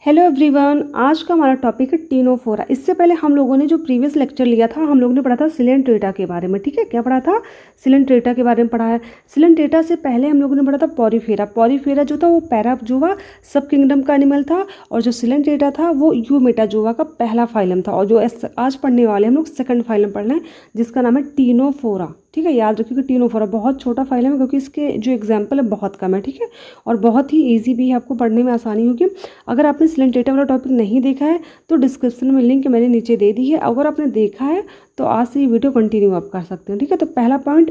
Hello everyone, आज का हमारा टॉपिक है टीनोफोरा। इससे पहले हम लोगों ने जो प्रीवियस लेक्चर लिया था हम लोगों ने पढ़ा था सिलेंट्रेटा के बारे में। ठीक है, क्या पढ़ा था? सिलेंट्रेटा के बारे में पढ़ा है। सिलेंट्रेटा से पहले हम लोगों ने पढ़ा था पॉरीफेरा। पॉरीफेरा जो था वो पैराजोआ सब किंगडम का एनिमल था, और जो सिलेंट्रेटा था वो यूमेटाजोआ का पहला फाइलम था। और जो आज पढ़ने वाले हम लोग सेकंड फाइलम पढ़ रहे हैं जिसका नाम है टीनोफोरा। ठीक है, याद रखिए कि टीनोफोरा बहुत छोटा फाइलम है क्योंकि इसके जो एग्जाम्पल है बहुत कम है। ठीक है, और बहुत ही ईजी भी है, आपको पढ़ने में आसानी होगी। अगर आपने सिलेंट्रेटा वाला टॉपिक नहीं देखा है तो डिस्क्रिप्शन में लिंक मैंने नीचे दे दी है। अगर आपने देखा है तो आज से ये वीडियो कंटिन्यू आप कर सकते हैं। ठीक है, तो पहला पॉइंट,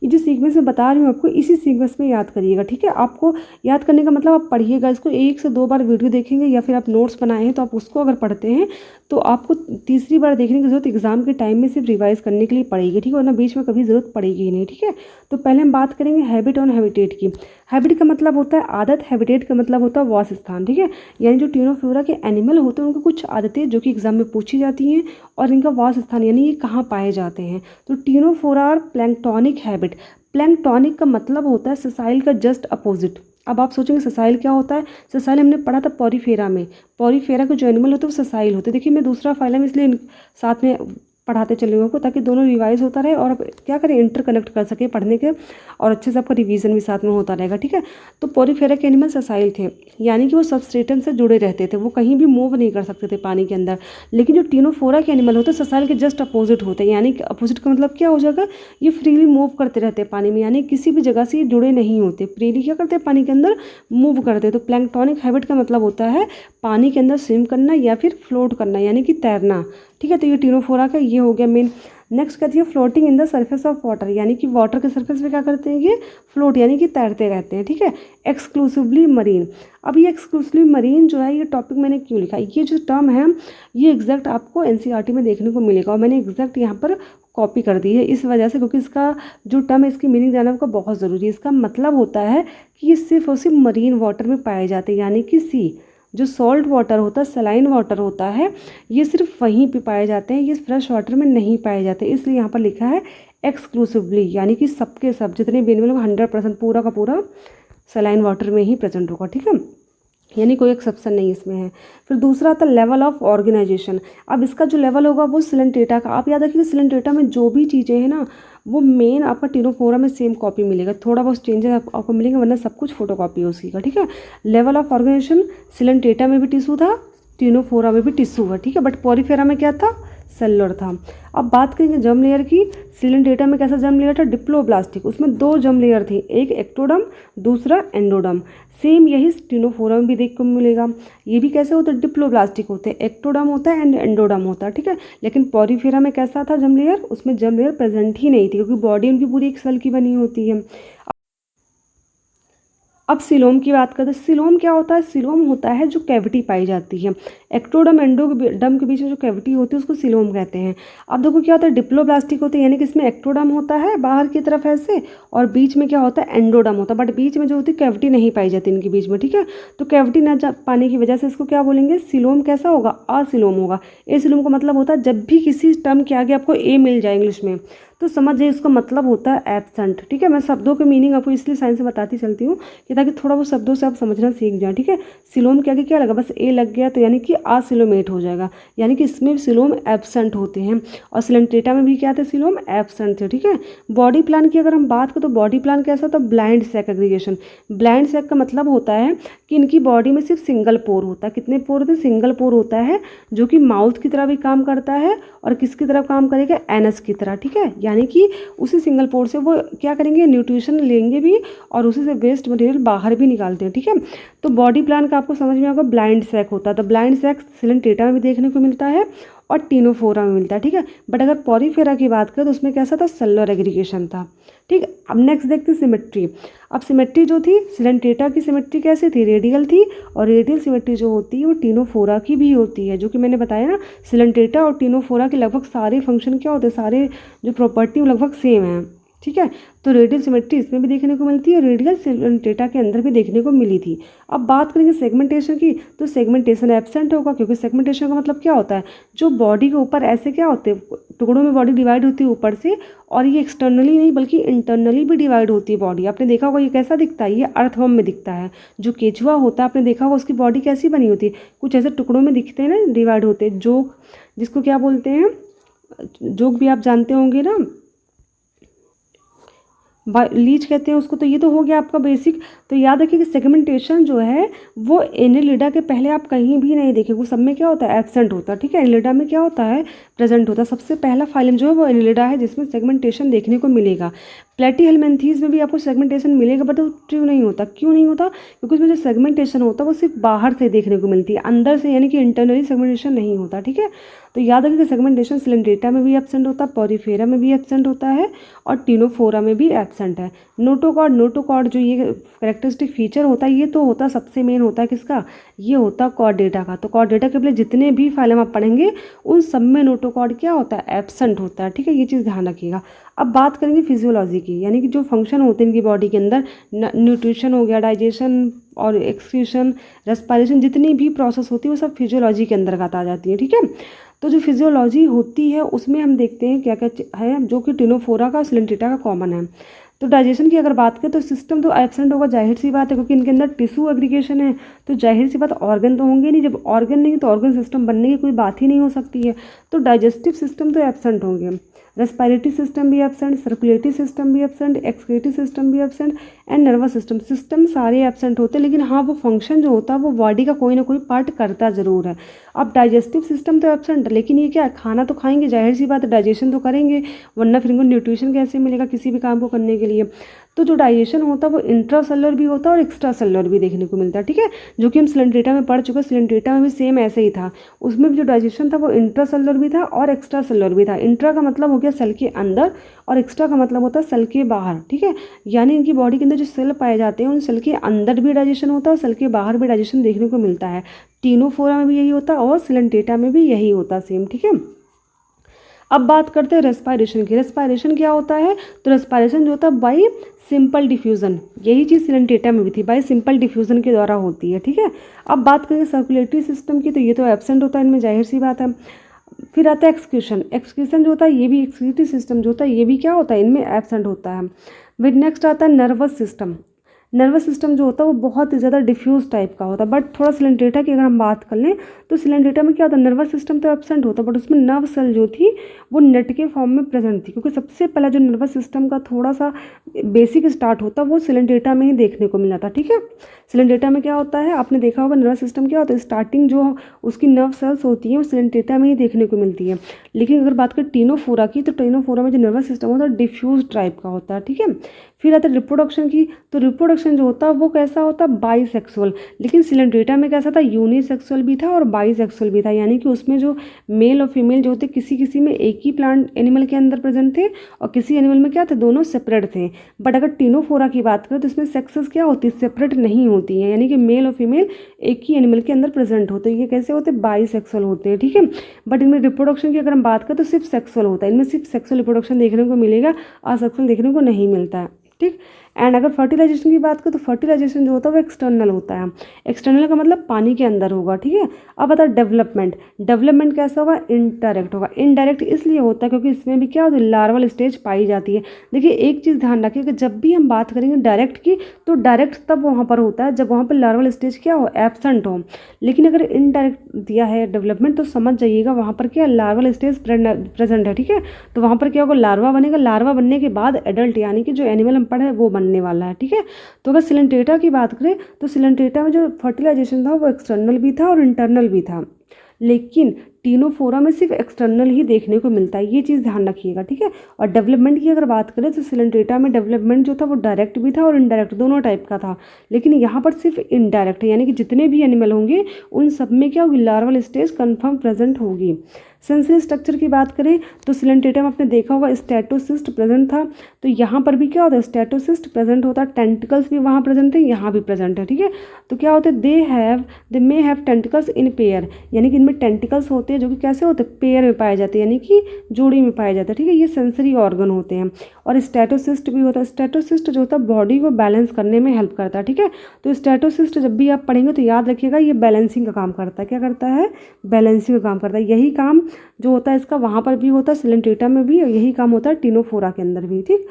ये जो सीक्वेंस में बता रही हूँ आपको, इसी सीक्वेंस में याद करिएगा। ठीक है, आपको याद करने का मतलब आप पढ़िएगा इसको, 1 से 2 बार वीडियो देखेंगे या फिर आप नोट्स बनाए हैं तो आप उसको अगर पढ़ते हैं तो आपको तीसरी बार देखने की जरूरत एग्जाम के टाइम में सिर्फ रिवाइज करने के लिए पड़ेगी। ठीक है, वरना बीच में कभी जरूरत पड़ेगी ही नहीं। ठीक है, तो पहले हम बात करेंगे हैबिट और हैबिटेट की। हैबिट का मतलब होता है आदत, हैबिटेट का मतलब होता है वास स्थान। ठीक है, यानी जो टीनोफोरा के एनिमल होते हैं उनको कुछ आदतें जो कि एग्जाम में पूछी जाती हैं, और इनका वास स्थान यानी ये कहाँ पाए जाते हैं। तो टीनोफोरा और प्लैंक्टोनिक हैबिट। प्लैंक्टोनिक का मतलब होता है ससाइल का जस्ट अपोजिट। अब आप सोचेंगे ससाइल क्या होता है? ससाइल हमने पढ़ा था पॉरीफेरा में। पॉरीफेरा के जो एनिमल होते हैं वो ससाइल होते हैं। देखिए मैं दूसरा फाइलम इसलिए साथ में पढ़ाते चले लोगों को ताकि दोनों रिवाइज होता रहे और आप क्या करें, इंटरकनेक्ट कर सके पढ़ने के, और अच्छे से आपका रिवीजन भी साथ में होता रहेगा। ठीक है, तो पॉरीफेरा के एनिमल ससाइल थे, यानी कि वो सबस्ट्रेटम से जुड़े रहते थे, वो कहीं भी मूव नहीं कर सकते थे पानी के अंदर। लेकिन जो टीनोफोरा के एनिमल होते हैं ससाइल के जस्ट अपोजिट होते हैं, यानी कि अपोजिट का मतलब क्या हो जाएगा, ये फ्रीली मूव करते रहते हैं पानी में, यानी किसी भी जगह से ये जुड़े नहीं होते, फ्रीली क्या करते हैं, पानी के अंदर मूव करते हैं। तो प्लैंक्टोनिक हैबिट का मतलब होता है पानी के अंदर स्विम करना या फिर फ्लोट करना, यानी कि तैरना। ठीक है, तो ये टीनोफोरा का ये हो गया मेन। नेक्स्ट कहती है floating in the surface of water, यानी कि वाटर के सरफेस पे क्या करते हैं ये फ्लोट, यानी कि तैरते रहते हैं। ठीक है, एक्सक्लूसिवली मरीन। अब ये एक्सक्लूसिवली मरीन जो है ये टॉपिक मैंने क्यों लिखा, ये जो टर्म है ये एग्जैक्ट आपको एनसीईआरटी में देखने को मिलेगा, और मैंने एग्जैक्ट यहाँ पर कॉपी कर दी है इस वजह से क्योंकि इसका जो टर्म है इसकी मीनिंग जानना आपका बहुत ज़रूरी है। इसका मतलब होता है कि ये सिर्फ और सिर्फ मरीन वाटर में पाए जाते हैं, यानी कि सी जो सॉल्ट वाटर होता है, सलाइन वाटर होता है, ये सिर्फ वहीं पे पाए जाते हैं, ये फ्रेश वाटर में नहीं पाए जाते। इसलिए यहाँ पर लिखा है एक्सक्लूसिवली, यानी कि सबके सब जितने भी एनिमल 100% पूरा का पूरा सलाइन वाटर में ही प्रेजेंट होगा। ठीक है, यानी कोई एक्सेप्शन नहीं इसमें है। फिर दूसरा आता लेवल ऑफ ऑर्गेनाइजेशन। अब इसका जो लेवल होगा वो सिलेंट्रेटा का, आप याद रखिए सिलेंट्रेटा में जो भी चीज़ें हैं ना वो मेन आपका टीनोफोरा में सेम कॉपी मिलेगा, थोड़ा बहुत चेंजेस आपको मिलेंगे वरना सब कुछ फोटो कॉपी है उसी का। ठीक है, लेवल ऑफ ऑर्गेनाइजेशन सिलेंट्रेटा में भी टिश्यू था, टीनोफोरा में भी टिश्यू है। ठीक है, बट पॉरीफेरा में क्या था, सेलुलर था। अब बात करेंगे जर्म लेयर की। सिलेंट्रेटा में कैसा जर्म लेयर था, डिप्लोब्लास्टिक, उसमें 2 जर्म लेयर थी, एक एक्टोडम दूसरा एंडोडम। सेम यही टीनोफोरा में भी देखने को मिलेगा। ये भी कैसे होते हैं, डिप्लोब्लास्टिक होते हैं, एक्टोडम होता है एंड एंडोडम होता है। ठीक है, लेकिन पॉरीफेरा में कैसा था जर्म लेयर, उसमें जर्म लेयर प्रेजेंट ही नहीं थी क्योंकि बॉडी उनकी पूरी एक सेल की बनी होती है। अब सिलोम की बात करते हैं। सिलोम क्या होता है, सिलोम होता है जो कैविटी पाई जाती है, एक्टोडम एंडोडम के बीच में जो कैविटी होती है उसको सिलोम कहते हैं। अब देखो क्या होता है, डिप्लोब्लास्टिक होते हैं, यानी कि इसमें एक्टोडम होता है बाहर की तरफ ऐसे, और बीच में क्या होता है, एंडोडम होता है, बट बीच में जो होती है कैविटी नहीं पाई जाती इनके बीच में। ठीक है, तो कैविटी ना पाने की वजह से इसको क्या बोलेंगे, सिलोम कैसा होगा, असिलोम होगा। ए सिलोम का मतलब होता है जब भी किसी टर्म के आगे आपको ए मिल जाए इंग्लिश में तो समझ जाइए इसका मतलब होता है एब्सेंट। ठीक है, मैं शब्दों के मीनिंग आपको इसलिए साइंस से बताती चलती हूँ कि ताकि थोड़ा बहुत शब्दों से आप समझना सीख जाएं। ठीक है, सिलोम के आगे क्या लगा, बस ए लग गया तो यानी कि असिलोमेट हो जाएगा, यानी कि इसमें सिलोम एब्सेंट होते हैं। और सिलेंट्रेटा में भी क्या थे, सिलोम एब्सेंट थे। ठीक है, बॉडी प्लान की अगर हम बात करें तो बॉडी प्लान कैसा होता है, blind sac aggregation. Blind sac का मतलब होता है कि इनकी बॉडी में सिर्फ सिंगल पोर होता है। कितने पोर होते हैं, सिंगल पोर होता है, जो कि माउथ की तरह भी काम करता है और किसकी तरह काम करेगा, एनस की तरह। ठीक है, यानी कि उसी सिंगल पोर से वो क्या करेंगे, न्यूट्रिशन लेंगे भी और उसी से वेस्ट मटेरियल बाहर भी निकालते हैं। ठीक है, तो बॉडी प्लान का आपको समझ में आएगा ब्लाइंड सैक होता है। तो ब्लाइंड सैक सिलेंट्रेटा में भी देखने को मिलता है और टीनोफोरा में मिलता है। ठीक है, बट अगर पॉरीफेरा की बात करें तो उसमें कैसा था, सेलुलर एग्रीगेशन था। ठीक है, अब नेक्स्ट देखते हैं सिमेट्री। अब सिमेट्री जो थी सिलेंट्रेटा की सिमेट्री कैसी थी, रेडियल थी, और रेडियल सिमेट्री जो होती है वो टीनोफोरा की भी होती है, जो कि मैंने बताया ना सिलेंट्रेटा और टीनोफोरा के लगभग सारे फंक्शन क्या होते हैं, सारे जो प्रॉपर्टी लगभग सेम है। ठीक है। तो रेडियल सिमेट्री इसमें भी देखने को मिलती है, रेडियल सिलेंट्रेटा के अंदर भी देखने को मिली थी। अब बात करेंगे सेगमेंटेशन की, तो सेगमेंटेशन एब्सेंट होगा, क्योंकि सेगमेंटेशन का मतलब क्या होता है, जो बॉडी के ऊपर ऐसे क्या होते हैं, टुकड़ों में बॉडी डिवाइड होती है ऊपर से, और ये एक्सटर्नली नहीं बल्कि इंटरनली भी डिवाइड होती है बॉडी। आपने देखा होगा ये कैसा दिखता है, ये अर्थवर्म में दिखता है। जो केचुआ होता है आपने देखा होगा उसकी बॉडी कैसी बनी होती है, कुछ ऐसे टुकड़ों में दिखते हैं ना, डिवाइड होते हैं। जोक, जिसको क्या बोलते हैं, जोक भी आप जानते होंगे ना, लीच कहते हैं उसको। तो ये तो हो गया आपका बेसिक। तो याद रखिए कि सेगमेंटेशन जो है वो एनेलिडा के पहले आप कहीं भी नहीं देखेंगे, वो सब में क्या होता है, एब्सेंट होता है। ठीक है, एनेलिडा में क्या होता है, प्रेजेंट होता है। सबसे पहला फाइलम जो है वो एनेलिडा है जिसमें सेगमेंटेशन देखने को मिलेगा। प्लेटीहेल्मिन्थीज में भी आपको सेगमेंटेशन मिलेगा, बट वो ट्रू नहीं होता। क्यों नहीं होता, क्योंकि उसमें जो सेगमेंटेशन होता है वो सिर्फ बाहर से देखने को मिलती है, अंदर से यानी कि इंटरनली सेगमेंटेशन नहीं होता। ठीक है, तो याद रखिए कि सेगमेंटेशन सिलेंड्रेटा में भी एब्सेंट होता है, पॉरीफेरा में भी एब्सेंट होता है, और टिनोफोरा में भी एब्सेंट है। नोटोकॉर्ड, नोटोकॉर्ड जो ये कैरेक्टरिस्टिक फीचर होता है, ये तो होता सबसे मेन होता है किसका, ये होता कॉर्डेटा का। तो कॉर्डेटा के पहले जितने भी फाइलम आप पढ़ेंगे उन सब में नोटोकॉर्ड क्या होता है, एब्सेंट होता है। ठीक है, ये चीज़ ध्यान रखिएगा। अब बात करेंगे फिजियोलॉजी की, यानी कि जो फंक्शन होते हैं इनकी बॉडी के अंदर, न्यूट्रिशन हो गया, डाइजेशन और एक्सक्रीशन, रेस्पिरेशन, जितनी भी प्रोसेस होती है वो सब फिजियोलॉजी के अंतर्गत आ जाती है। ठीक है, तो जो फिजियोलॉजी होती है उसमें हम देखते हैं क्या क्या है, जो कि टिनोफोरा का और सिलेंट्रेटा का कॉमन है। तो डाइजेशन की अगर बात करें तो सिस्टम तो एब्सेंट होगा, जाहिर सी बात है, क्योंकि इनके अंदर टिश्यू एग्रीगेशन है, तो जाहिर सी बात ऑर्गन तो होंगे नहीं। जब ऑर्गन नहीं तो ऑर्गन सिस्टम बनने की कोई बात ही नहीं हो सकती है। तो डाइजेस्टिव सिस्टम तो एब्सेंट होंगे, रेस्पिरेटरी सिस्टम भी एब्सेंट, सर्कुलेटरी सिस्टम भी एब्सेंट, एक्सक्रीटरी सिस्टम भी एब्सेंट, एंड नर्वस सिस्टम सारे एब्सेंट होते हैं। लेकिन हाँ, वो फंक्शन जो होता है वो बॉडी का कोई ना कोई पार्ट करता ज़रूर है। अब डाइजेस्टिव सिस्टम तो एब्सेंट है, लेकिन ये क्या, खाना तो खाएंगे, जाहिर सी बात है डाइजेशन तो करेंगे, वरना फिर इनको न्यूट्रिशन कैसे मिलेगा किसी भी काम को करने के लिए। तो जो डाइजेशन होता है वो इंट्रा सेलुलर भी होता है और एक्स्ट्रा सेलुलर भी देखने को मिलता है। ठीक है, जो कि हम सिलेंट्रेटा में पढ़ चुके हैं, सिलेंट्रेटा में भी सेम ऐसे ही था। उसमें भी जो डाइजेशन था वो इंट्रा सेलुलर भी था और एक्स्ट्रा सेलुलर भी था। इंट्रा का मतलब हो गया सेल के अंदर, और एक्स्ट्रा का मतलब होता है सेल के बाहर। ठीक है, यानी इनकी बॉडी के अंदर जो सेल पाए जाते हैं उन सेल के अंदर भी डाइजेशन होता है और सेल के बाहर भी डाइजेशन देखने को मिलता है। टिनोफोरा में भी यही होता है और सिलेंट्रेटा में भी यही होता है सेम। ठीक है, अब बात करते हैं रेस्पिरेशन की। रेस्पिरेशन क्या होता है, तो रेस्पिरेशन जो होता है बाई सिंपल डिफ्यूज़न, यही चीज़ सिलेंट्रेटा में भी थी, बाई सिंपल डिफ्यूज़न के द्वारा होती है। ठीक है, अब बात करेंगे सर्कुलेटरी सिस्टम की, तो ये तो एब्सेंट होता है इनमें, जाहिर सी बात है। फिर आता है एक्सक्रीशन। एक्सक्रीशन जो होता है ये भी, एक्सक्रीटरी सिस्टम जो होता है ये भी क्या होता है, इनमें एब्सेंट होता है। फिर नेक्स्ट आता है नर्वस सिस्टम। नर्वस सिस्टम जो होता है वो बहुत ही ज़्यादा डिफ्यूज टाइप का होता है, बट थोड़ा सिलेंट्रेटा की अगर हम बात कर लें तो सिलेंट्रेटा में क्या होता है, नर्वस सिस्टम तो एब्सेंट होता है, बट उसमें नर्व सेल जो थी वो नेट के फॉर्म में प्रेजेंट थी, क्योंकि सबसे पहला जो नर्वस सिस्टम का थोड़ा सा बेसिक स्टार्ट होता है वो सिलेंट्रेटा में ही देखने को मिला था। ठीक है, सिलेंट्रेटा में क्या होता है, आपने देखा होगा नर्वस सिस्टम क्या होता है, स्टार्टिंग जो उसकी नर्व सेल्स होती हैं वो सिलेंट्रेटा में ही देखने को मिलती है। लेकिन अगर बात करें टिनोफोरा की, तो टिनोफोरा में जो नर्वस सिस्टम होता है डिफ्यूज टाइप का होता है। ठीक है, फिर आता है रिप्रोडक्शन की, तो रिप्रोडक्शन जो होता है वो कैसा होता है, बाईसेक्सुअल। लेकिन सिलेंट्रेटा में कैसा था, यूनिसेक्सुअल भी था और बाईसेक्सुअल भी था, यानी कि उसमें जो मेल और फीमेल जो होते किसी किसी में एक ही प्लांट एनिमल के अंदर प्रेजेंट थे और किसी एनिमल में क्या थे, दोनों सेपरेट थे। बट अगर टिनोफोरा की बात करें तो इसमें सेक्सेस क्या होती है, सेपरेट नहीं होती हैं, यानी कि मेल और फीमेल एक ही एनिमल के अंदर प्रेजेंट होते हैं। ये कैसे होते हैं, बाईसेक्सुअल होते हैं। ठीक है, बट इनमें रिप्रोडक्शन की अगर हम बात करें तो सिर्फ सेक्सुअल होता है, इनमें सिर्फ सेक्सुअल रिप्रोडक्शन देखने को मिलेगा, असेक्सुअल देखने को नहीं मिलता है। ठीक, एंड अगर फर्टिलाइजेशन की बात करें तो फर्टिलाइजेशन जो होता है वो एक्सटर्नल होता है। एक्सटर्नल का मतलब पानी के अंदर होगा। ठीक है, अब बता डेवलपमेंट। डेवलपमेंट कैसा होगा, इनडायरेक्ट होगा। इनडायरेक्ट इसलिए होता है क्योंकि इसमें भी क्या होता है, लार्वल स्टेज पाई जाती है। देखिए एक चीज़ ध्यान रखिए कि जब भी हम बात करेंगे डायरेक्ट की, तो डायरेक्ट तब वहाँ पर होता है जब वहाँ पर लार्वल स्टेज क्या हो, एब्सेंट हो। लेकिन अगर इनडायरेक्ट दिया है डेवलपमेंट तो समझ जाइएगा वहाँ पर क्या लार्वल स्टेज प्रेजेंट है। ठीक है, तो वहाँ पर क्या होगा, लार्वा बनेगा, लार्वा बनने के बाद एडल्ट यानी कि जो एनिमल हम पढ़े वो बनने वाला है। ठीक है, तो अगर सिलेंट्रेटा की बात करें तो सिलेंट्रेटा में जो फर्टिलाइजेशन था वो एक्सटर्नल भी था और इंटरनल भी था, लेकिन टिनोफोरा में सिर्फ एक्सटर्नल ही देखने को मिलता है, ये चीज़ ध्यान रखिएगा। ठीक है, और डेवलपमेंट की अगर बात करें तो सिलेंट्रेटा में डेवलपमेंट जो था वो डायरेक्ट भी था और इनडायरेक्ट दोनों टाइप का था, लेकिन यहाँ पर सिर्फ इनडायरेक्ट है, यानी कि जितने भी एनिमल होंगे उन सब में क्या होगी, लार्वल स्टेज कन्फर्म प्रेजेंट होगी। सेंसरी स्ट्रक्चर की बात करें तो सिलेंट्रेटा में आपने देखा होगा स्टेटोसिस्ट प्रेजेंट था, तो यहाँ पर भी क्या होता है, स्टेटोसिस्ट प्रेजेंट होता है, टेंटिकल्स भी वहाँ प्रेजेंट थे, यहाँ भी प्रेजेंट है। ठीक है, तो क्या होता है, they may have tentacles in pair, यानी कि इनमें टेंटिकल्स होते हैं हैं जो कि कैसे होते हैं, पेयर में पाए जाते हैं, यानी कि जोड़ी में पाए जाते हैं, ठीक है। ये सेंसरी ऑर्गन होते हैं। और स्टेटोसिस्ट भी होता है। स्टेटोसिस्ट जो होता है बॉडी को बैलेंस करने में हेल्प करता है, ठीक है। तो स्टेटोसिस्ट जब भी आप पढ़ेंगे तो याद रखिएगा ये बैलेंसिंग का काम करता है। क्या करता है, बैलेंसिंग का काम करता है। यही काम जो होता है इसका वहाँ पर भी होता है, सिलेंट्रेटा में भी, और यही काम होता है टिनोफोरा के अंदर भी, ठीक।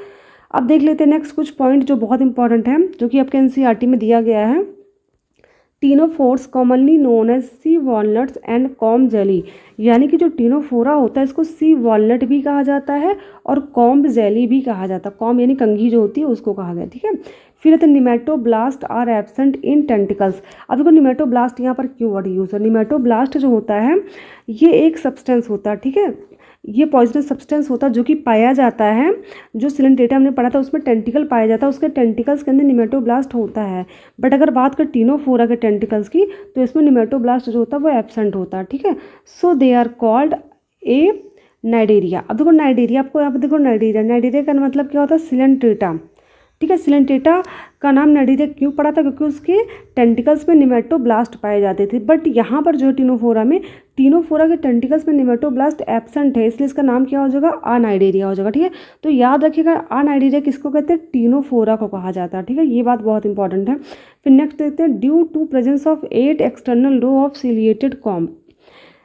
अब देख लेते हैं नेक्स्ट कुछ पॉइंट जो बहुत इंपॉर्टेंट है, जो कि आपके एनसीईआरटी में दिया गया है। Ctenophores commonly known as sea walnuts and comb jelly, यानी कि जो टिनोफोरा होता है इसको सी वॉलनट भी कहा जाता है और कॉम्ब जेली भी कहा जाता है। कॉम्ब यानी कंघी जो होती है उसको कहा गया, ठीक है। फिर है nematoblast are absent in tentacles. अब देखो निमेटोब्लास्ट यहाँ पर क्यों वर्ड यूज है। निमेटोब्लास्ट जो होता है ये एक सब्सटेंस होता है, ठीक है। ये पॉइजनस सब्सटेंस होता है जो कि पाया जाता है, जो सिलेंट्रेटा हमने पढ़ा था उसमें टेंटिकल पाया जाता है, उसके टेंटिकल्स के अंदर निमेटोब्लास्ट होता है। बट अगर बात करें टिनोफोरा के टेंटिकल्स की तो इसमें निमेटोब्लास्ट जो होता है वो एब्सेंट होता है, ठीक है। So they are called a Cnidaria. अब देखो नाइडेरिया, आपको यहाँ पर देखो नाइडेरिया का मतलब क्या होता है, सिलेंट्रेटा, ठीक है। सिलेंट्रेटा का नाम नाइडेरिया क्यों पड़ा था, क्योंकि उसके टेंटिकल्स में निमेटोब्लास्ट पाए जाते थे। बट यहाँ पर जो टिनोफोरा में, टिनोफोरा के टेंटिकल्स में निमेटोब्लास्ट एब्सेंट है, इसलिए इसका नाम क्या हो जाएगा, अनाइडेरिया हो जाएगा, ठीक है। तो याद रखिएगा अनाइडेरिया किसको कहते हैं, टिनोफोरा को कहा जाता है, ठीक है। ये बात बहुत इंपॉर्टेंट है। फिर नेक्स्ट देखते हैं, due to presence of 8 external row of ciliated comb,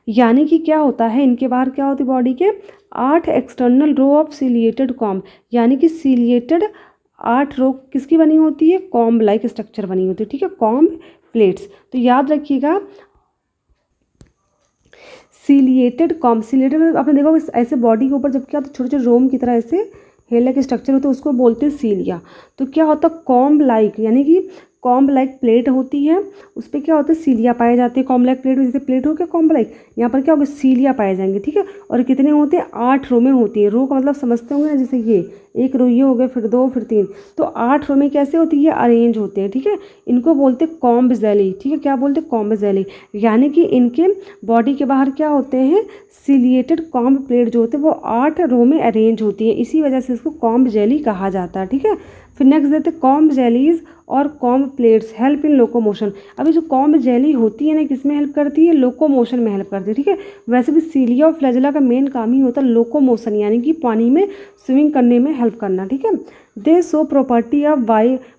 यानी कि क्या होता है, इनके बाहर क्या होती है बॉडी के 8 external row of ciliated comb, यानी कि सिलिएटेड 8 रो किसकी बनी होती है, कॉम्ब लाइक स्ट्रक्चर बनी होती है, ठीक है, कॉम्ब प्लेट्स। तो याद रखिएगा सिलिएटेड कॉम्ब, सिलिएटेड आपने देखा होगा ऐसे बॉडी के ऊपर जब क्या होता है छोटे छोटे रोम की तरह ऐसे हेयर लाइक स्ट्रक्चर होता है, उसको बोलते हैं सीलिया। तो क्या होता है कॉम्ब लाइक, यानी कि कॉम्ब लाइक प्लेट होती है, उस पर क्या होता है सीलिया पाए जाते हैं। कॉम्ब लाइक प्लेट में जैसे प्लेट हो गया कॉम्ब लाइक, यहाँ पर क्या होगा सीलिया पाए जाएंगे, ठीक है। और कितने होते हैं, 8 रो में होती है। रो का मतलब समझते होंगे ना, जैसे ये एक रो ये हो गया, फिर 2, फिर 3, तो 8 रो में कैसे होती है, ये अरेंज होते हैं, ठीक है। इनको बोलते हैं कॉम्ब जेली, ठीक है। क्या बोलते हैं, कॉम्ब जेली, यानी कि इनके बॉडी के बाहर क्या होते हैं, सिलिएटेड कॉम्ब प्लेट जो होते हैं वो 8 रो में अरेंज होती है, इसी वजह से इसको कॉम्ब जेली कहा जाता है, ठीक है। फिर नेक्स्ट देते हैं कॉम्ब जेलीज और comb plates help in locomotion. अभी जो कॉम्ब जेली होती है ना, किसमें हेल्प करती है, लोकोमोशन में हेल्प करती है, ठीक है। वैसे भी सीलिया और फ्लैजेला का मेन काम ही होता है लोकोमोशन, यानी कि पानी में स्विमिंग करने में हेल्प करना, ठीक है। दे शो प्रॉपर्टी ऑफ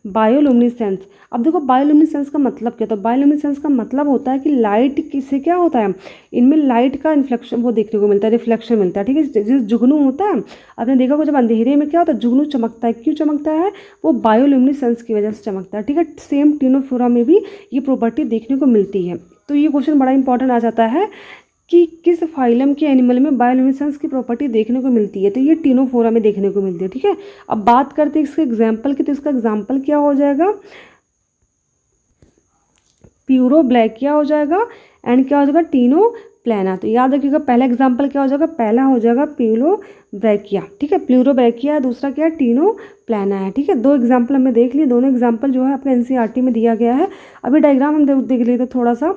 बायोलुमिनेसेंस। अब देखो बायोलुमिनेसेंस का मतलब क्या, तो बायोलुमिनेसेंस का मतलब होता है कि लाइट किससे क्या होता है, इनमें लाइट का इन्फ्लेक्शन वो देखने को मिलता है, रिफ्लेक्शन मिलता है, ठीक है। जैसे जुगनू होता है, आपने देखा होगा जब अंधेरे में क्या होता है, जुगनू चमकता है, क्यों चमकता है, वो बायोलुमिनेसेंस की वजह से चमकता है, ठीक है। सेम टिनोफोरा में भी ये प्रॉपर्टी देखने को मिलती है। तो ये क्वेश्चन बड़ा इंपॉर्टेंट आ जाता है कि किस फाइलम के एनिमल में बायोलुमिनेसेंस की प्रॉपर्टी देखने को मिलती है, तो ये टिनोफोरा में देखने को मिलती है, ठीक है। अब बात करते हैं इसके एग्जाम्पल की, तो इसका एग्जाम्पल क्या हो जाएगा, प्यूरोब्लैकिया हो जाएगा एंड क्या हो जाएगा, टिनो प्लाना। तो याद रखिएगा पहला एग्जाम्पल क्या हो जाएगा, पहला हो जाएगा प्यूरोब्लैकिया, ठीक है, प्यूरोब्लैकिया, दूसरा क्या है, टिनो प्लाना है, ठीक है। 2 एग्जाम्पल हमने देख लिए, दोनों एग्जाम्पल जो है आपके एनसीईआरटी में दिया गया है। अभी डायग्राम हम देख लिए थे थोड़ा सा।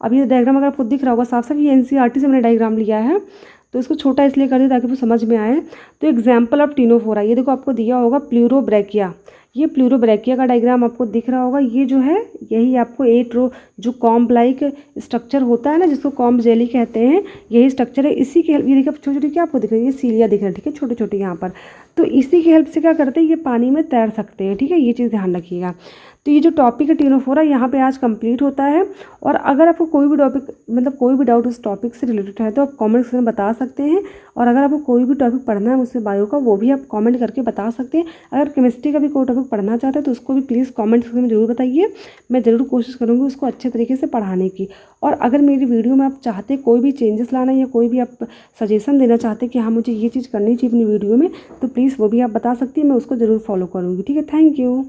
अब ये डायग्राम अगर आपको दिख रहा होगा साफ साफ, ये एनसीईआरटी से मैंने डायग्राम लिया है, तो इसको छोटा इसलिए कर दिया ताकि वो समझ में आए। तो एग्जाम्पल ऑफ टिनोफोरा, ये देखो आपको दिया होगा प्लूरोब्रैकिया, ये प्लूरोब्रैकिया का डायग्राम आपको दिख रहा होगा। ये जो है यही आपको 8 रो जो कॉम्ब लाइक स्ट्रक्चर होता है ना, जिसको कॉम्ब जेली कहते हैं, यही स्ट्रक्चर है। इसी की हेल्प, ये देखिए छोटी छोटी क्या आपको दिख रही है, ये सीलिया दिख रहा है, ठीक है, छोटे छोटे यहाँ पर। तो इसी की हेल्प से क्या करते हैं, ये पानी में तैर सकते हैं, ठीक है, ये चीज़ ध्यान रखिएगा। तो ये जो टॉपिक है टिनोफोरा यहाँ पे आज कंप्लीट होता है। और अगर आपको कोई भी टॉपिक मतलब कोई भी डाउट उस टॉपिक से रिलेटेड है तो आप कमेंट सेक्शन में बता सकते हैं। और अगर आपको कोई भी टॉपिक पढ़ना है मुझसे बायो का, वो भी आप कमेंट करके बता सकते हैं। अगर केमिस्ट्री का भी कोई टॉपिक पढ़ना चाहते हैं तो उसको भी प्लीज़ कमेंट सेक्शन में जरूर बताइए, मैं ज़रूर कोशिश करूँगी उसको अच्छे तरीके से पढ़ाने की। और अगर मेरी वीडियो में आप चाहते हैं कोई भी चेंजेस लाना या कोई भी आप सजेशन देना चाहते हैं कि हाँ मुझे ये चीज़ करनी चाहिए अपनी वीडियो में, तो प्लीज़ वो भी आप बता सकती हैं, मैं उसको ज़रूर फॉलो करूँगी, ठीक है। Thank you.